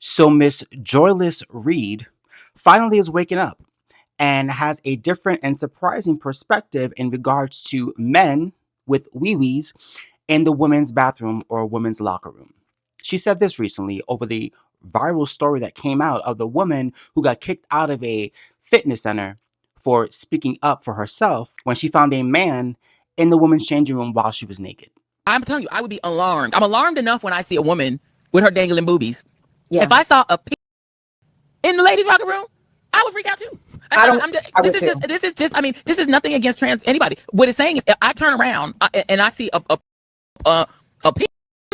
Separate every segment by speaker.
Speaker 1: So Miss Joyless Reid finally is waking up and has a different and surprising perspective in regards to men with wee-wees in the women's bathroom or women's locker room. She said this recently over the viral story that came out of the woman who got kicked out of a fitness center for speaking up for herself when she found a man in the women's changing room while she was naked.
Speaker 2: I'm telling you, I would be alarmed. I'm alarmed enough when I see a woman with her dangling boobies.
Speaker 3: Yeah.
Speaker 2: If I saw a pig in the ladies' locker room, I would freak out too. This is nothing against trans anybody. What it's saying is, if I turn around and I see a pig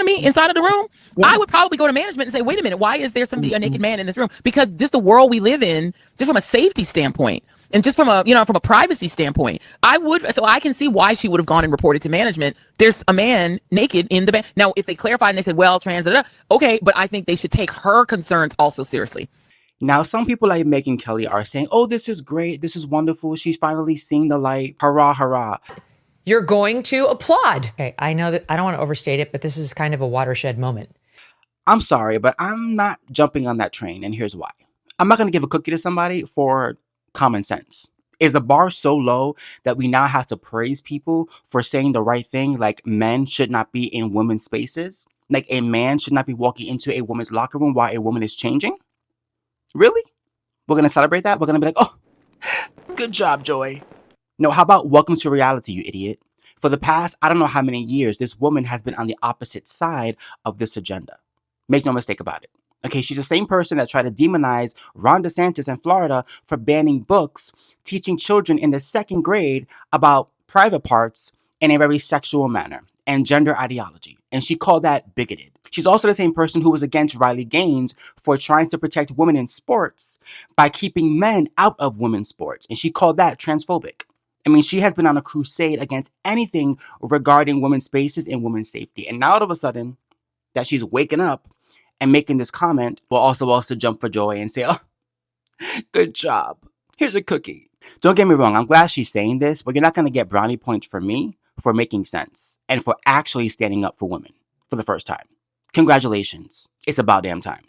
Speaker 2: me inside of the room,
Speaker 3: Yeah.
Speaker 2: I would probably go to management and say, wait a minute, why is there somebody, a naked man in this room? Because just the world we live in, just from a safety standpoint, and just from a privacy standpoint, so I can see why she would have gone and reported to management. There's a man naked in the bed. Now, if they clarified and they said, well, trans, okay, but I think they should take her concerns also seriously.
Speaker 1: Now, some people like Megyn Kelly are saying, oh, this is great. This is wonderful. She's finally seeing the light. Hurrah, hurrah.
Speaker 3: You're going to applaud. Okay, I know that I don't want to overstate it, but this is kind of a watershed moment.
Speaker 1: I'm sorry, but I'm not jumping on that train, and here's why. I'm not going to give a cookie to somebody for common sense. Is the bar so low that we now have to praise people for saying the right thing, like men should not be in women's spaces? Like a man should not be walking into a woman's locker room while a woman is changing? Really? We're going to celebrate that? We're going to be like, oh, good job, Joy. No, how about welcome to reality, you idiot? For the past, I don't know how many years, this woman has been on the opposite side of this agenda. Make no mistake about it. Okay, she's the same person that tried to demonize Ron DeSantis in Florida for banning books, teaching children in the second grade about private parts in a very sexual manner and gender ideology. And she called that bigoted. She's also the same person who was against Riley Gaines for trying to protect women in sports by keeping men out of women's sports. And she called that transphobic. I mean, she has been on a crusade against anything regarding women's spaces and women's safety. And now all of a sudden that she's waking up and making this comment, will also jump for joy and say, oh, good job. Here's a cookie. Don't get me wrong. I'm glad she's saying this, but you're not going to get brownie points from me for making sense and for actually standing up for women for the first time. Congratulations. It's about damn time.